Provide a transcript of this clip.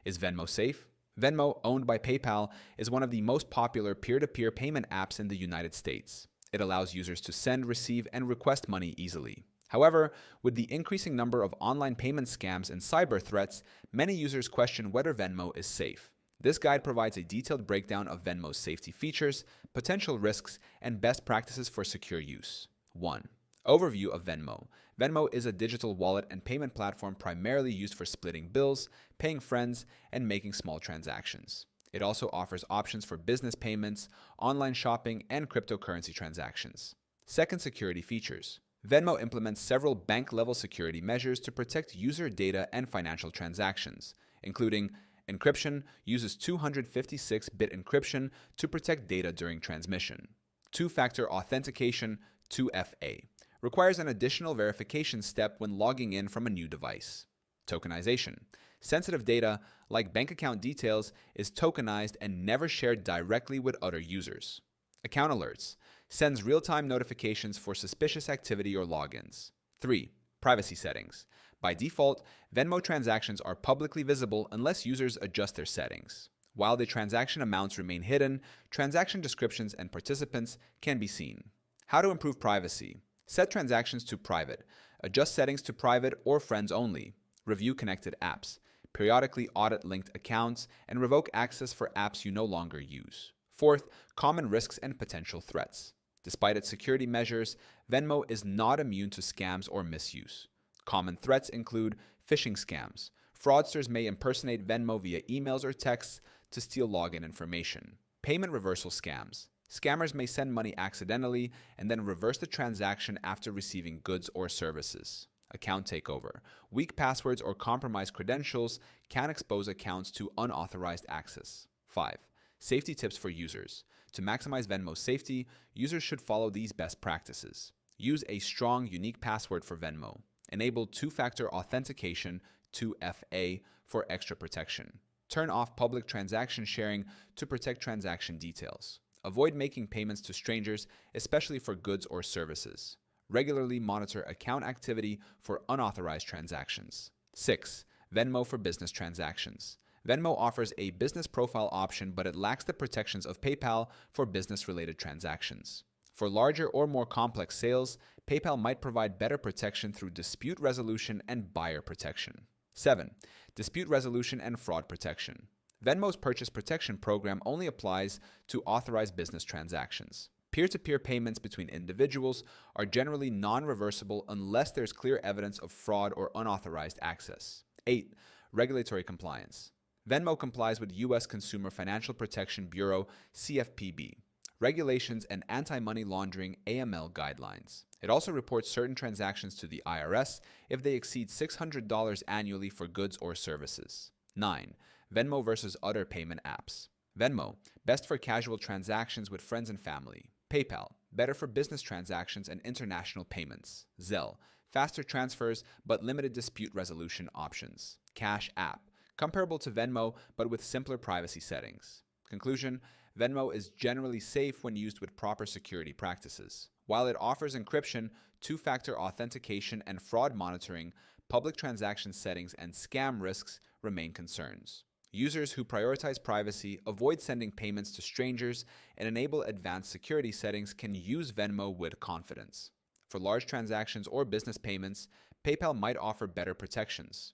Is Venmo safe? Venmo, owned by PayPal, is one of the most popular peer-to-peer payment apps in the United States. It allows users to send, receive, and request money easily. However, with the increasing number of online payment scams and cyber threats, many users question whether Venmo is safe. This guide provides a detailed breakdown of Venmo's safety features, potential risks, and best practices for secure use. 1. Overview of Venmo. Venmo is a digital wallet and payment platform primarily used for splitting bills, paying friends, and making small transactions. It also offers options for business payments, online shopping, and cryptocurrency transactions. Second, security features. Venmo implements several bank-level security measures to protect user data and financial transactions, including encryption uses 256-bit encryption to protect data during transmission. Two-factor authentication, 2FA, requires an additional verification step when logging in from a new device. Tokenization. Sensitive data, like bank account details, is tokenized and never shared directly with other users. Account alerts. Sends real-time notifications for suspicious activity or logins. 3. Privacy settings. By default, Venmo transactions are publicly visible unless users adjust their settings. While the transaction amounts remain hidden, transaction descriptions and participants can be seen. How to improve privacy. Set transactions to private. Adjust settings to private or friends only. Review connected apps. Periodically audit linked accounts and revoke access for apps you no longer use. Fourth, common risks and potential threats. Despite its security measures, Venmo is not immune to scams or misuse. Common threats include phishing scams. Fraudsters may impersonate Venmo via emails or texts to steal login information. Payment reversal scams. Scammers may send money accidentally and then reverse the transaction after receiving goods or services. Account takeover. Weak passwords or compromised credentials can expose accounts to unauthorized access. 5. Safety tips for users. To maximize Venmo's safety, users should follow these best practices. Use a strong, unique password for Venmo. Enable two-factor authentication, 2FA, for extra protection. Turn off public transaction sharing to protect transaction details. Avoid making payments to strangers, especially for goods or services. Regularly monitor account activity for unauthorized transactions. 6. Venmo for business transactions. Venmo offers a business profile option, but it lacks the protections of PayPal for business-related transactions. For larger or more complex sales, PayPal might provide better protection through dispute resolution and buyer protection. 7. Dispute resolution and fraud protection. Venmo's purchase protection program only applies to authorized business transactions. Peer-to-peer payments between individuals are generally non-reversible unless there's clear evidence of fraud or unauthorized access. 8. Regulatory compliance. Venmo complies with U.S. Consumer Financial Protection Bureau (CFPB) regulations and anti-money laundering (AML) guidelines. It also reports certain transactions to the IRS if they exceed $600 annually for goods or services. 9. Venmo versus other payment apps. Venmo, best for casual transactions with friends and family. PayPal, better for business transactions and international payments. Zelle, faster transfers but limited dispute resolution options. Cash App, comparable to Venmo but with simpler privacy settings. Conclusion, Venmo is generally safe when used with proper security practices. While it offers encryption, two-factor authentication, and fraud monitoring, public transaction settings and scam risks remain concerns. Users who prioritize privacy, avoid sending payments to strangers, and enable advanced security settings can use Venmo with confidence. For large transactions or business payments, PayPal might offer better protections.